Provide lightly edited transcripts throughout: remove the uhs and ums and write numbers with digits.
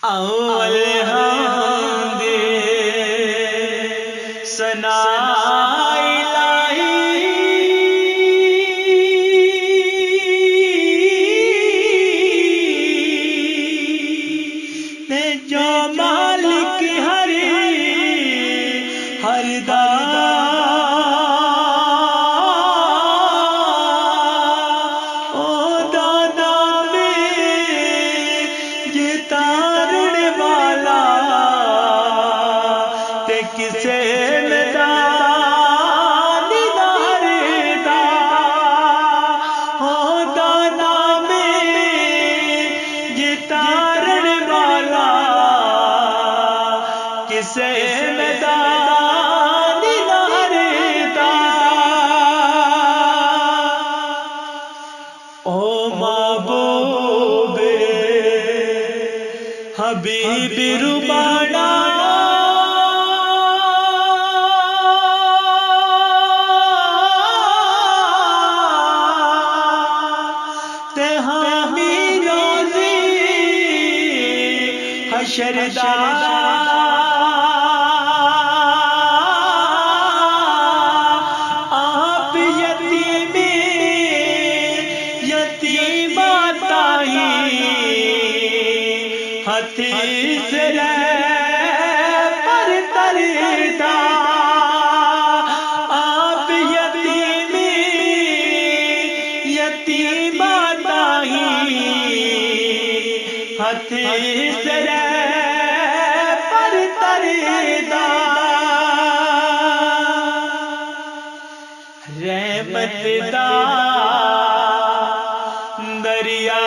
अव्वल हमदे सना इलाही ते जो मालिक हर दादा ओ दादा में ये तारण वाला ते किसे किसे मैदान लहरता ओ महबूब हबीब रुबाना ते हामी रोज़ी हशरदा हथीस पर तरदा आप यतीमा ताही हथीस पर तरदा रहमत दा दरिया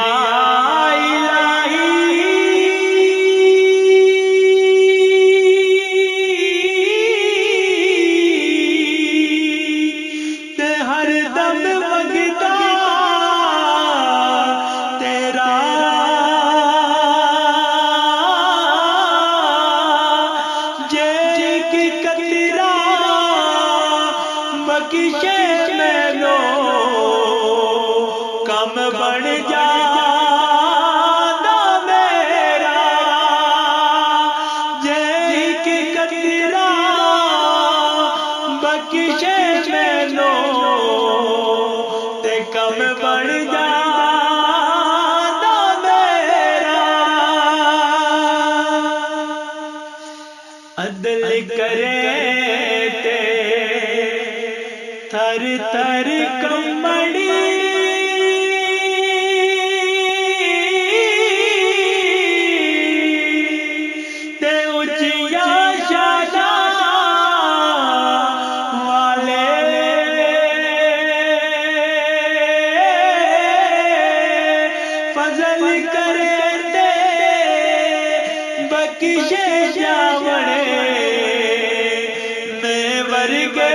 बख्शे मैनो कम बन जाना मेरा जय की कतरा बख्शे मैनो ते कम बन जाना मेरा अदल करे थर थर कमड़ी ते उचिया शाना वाले फजल करे ते बख्शे जावड़े मैं वर्गे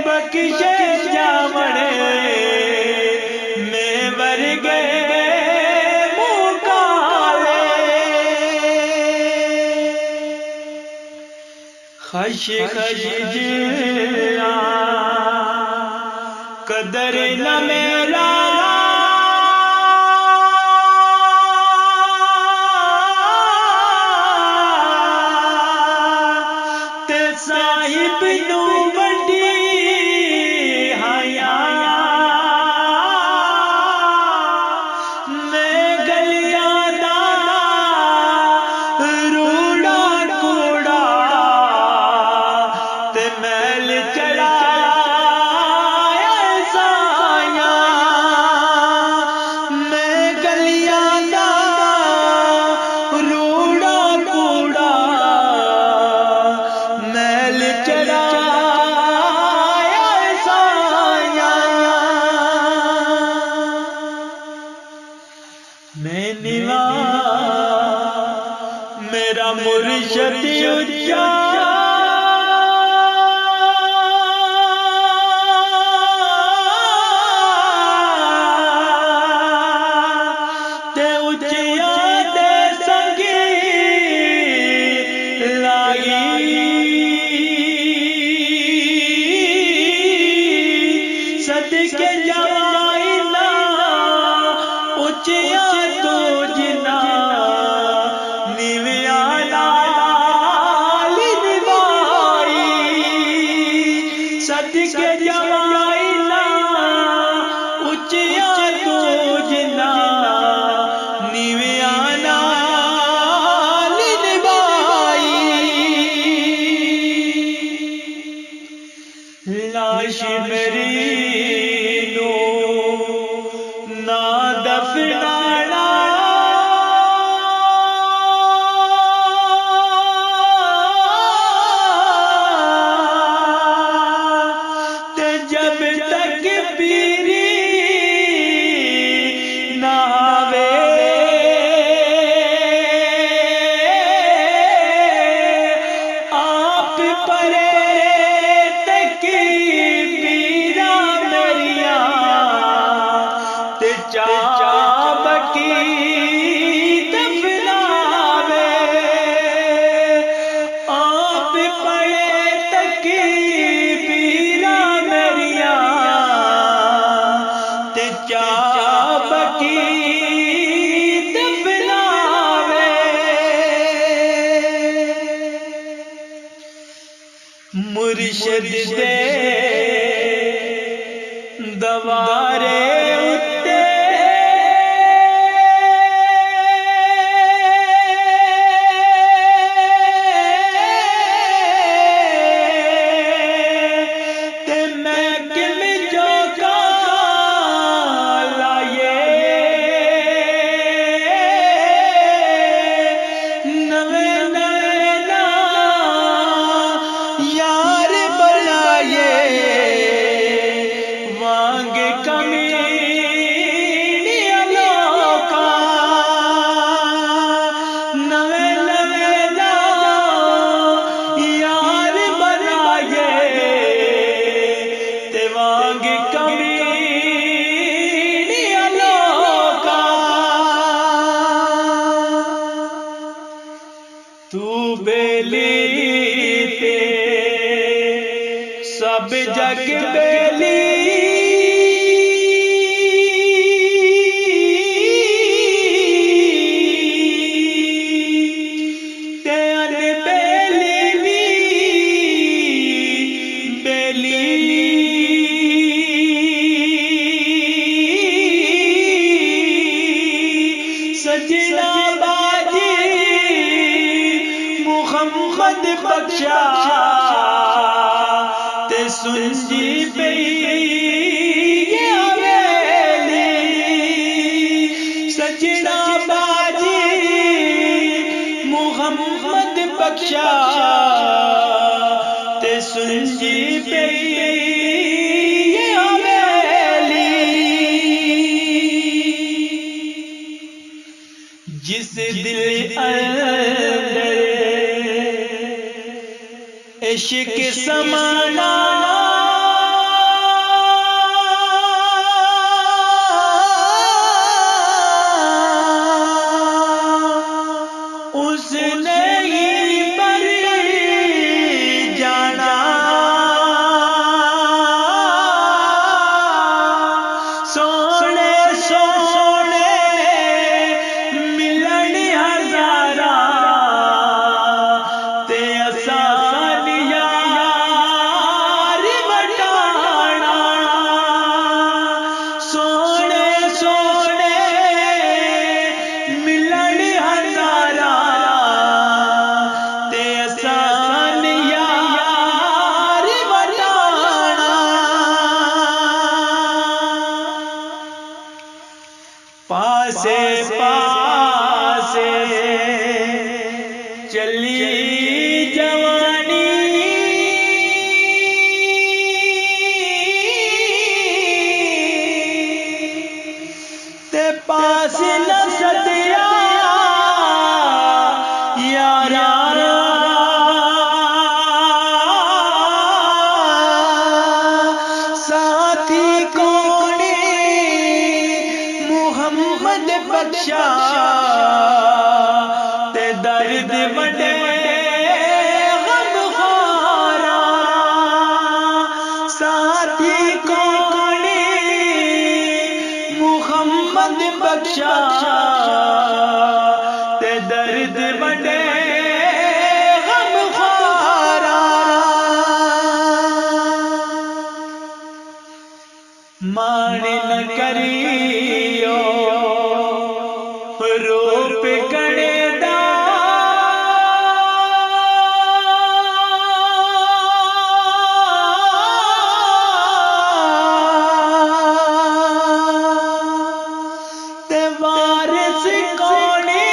बख्शे जावड़े मैं वर्गे मुकाले खश खश जिला कदर न मेरा ते साहिब नू मैं निवा मेरा मुर्शिद उच्चा ते उचिया दे संगी लाई सदके जवाई ना उचिया तो जिना निव्या नाल निभाई सदके जवाई ना उचिया तो जिना निव्या नाल निभाई लाश मेरी नो ना दफनाना ते जब तक पीरी ना आवे आप परे तक पीरा मेरिया ते चाबकी दफनावे आप परे तक पीरा मेरिया ते चाबकी दफनावे मुर्शिद दे दवारे उत्ते ते मैं किम जोगा लाए नवे नैना यार बनाए वांग कमीनी अलोका नवे नवे यार बनाए ते वांग कमीनी अलोका तू बेली ते सब जग बेली ते अनबेली भी बेली सजना बाजी मुहम्मद बख्शा ते सुनजी पे ये हवेली सजना बाजी मुहम्मद बख्शा ते सुनजी पे ये हवेली जिस दिल अंदर इश्क समाना उसने ही पर जाना सोने सोने मिलन हजारा ते आसान यार बटाना सोने सोने मिलन हजारा ते आसान यार बटाना पासे पासे चली जवानी ते पास न सदिया यारा साथी कोने मुहम्मद बख्शा ते दर्द बड़े गम खारा साथी कोने बख्शा ते दर्द बड़े गम खारा माने न करियो रूप कड़े दा ते वारिस कोने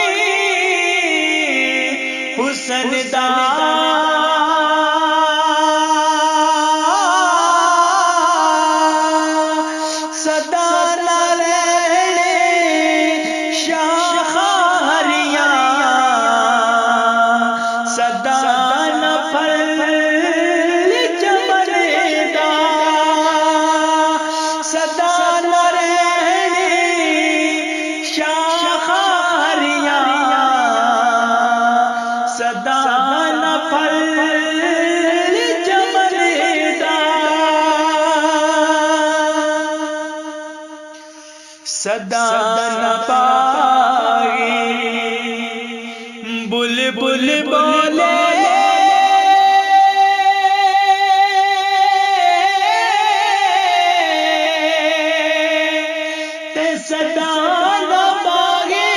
हुसन दा सदा सदा न पाई बुलबुल बोले ते सदा न पाई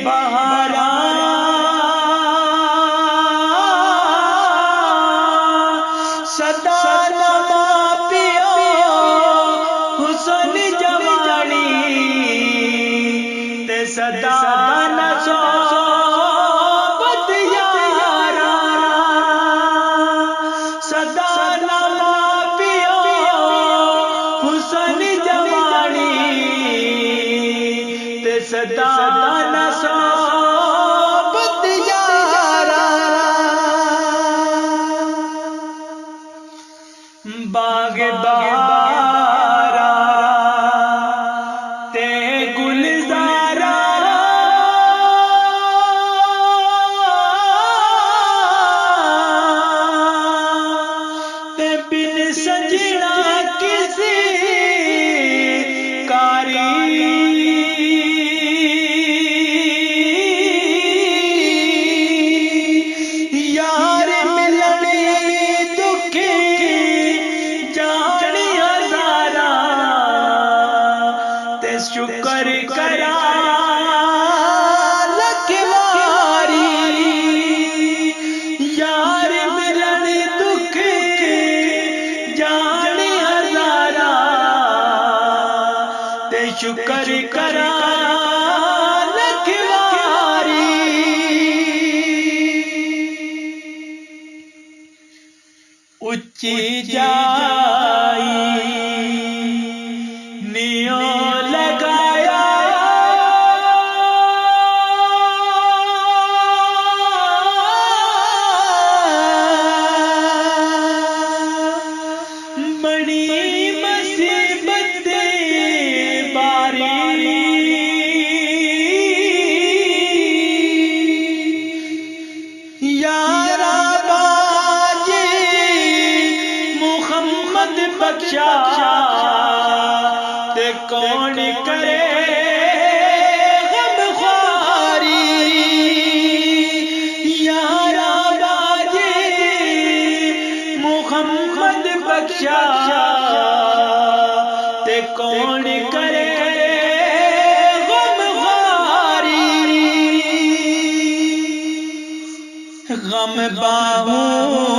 बहारा सदा न पियो हुसन सदा न सोबत यारा सदा न पियो हुसन जवानी ते सदा न सोबत यारा बाग बहारा ते गुलजारा सजना किसी कारी यार मिलने दुखी जानी हजारा ते शुक्र करा लखवारी यार मिलने दुखी शुक्र करा लखवारी उच्ची जाई नियो लगाया बड़ी मुसीबत यारा बाजी मुहम्मद बख्शा ते कौन करे गम ख्वारी यारा बाजी मुहम्मद बख्शा ते कौन करे गम बाहू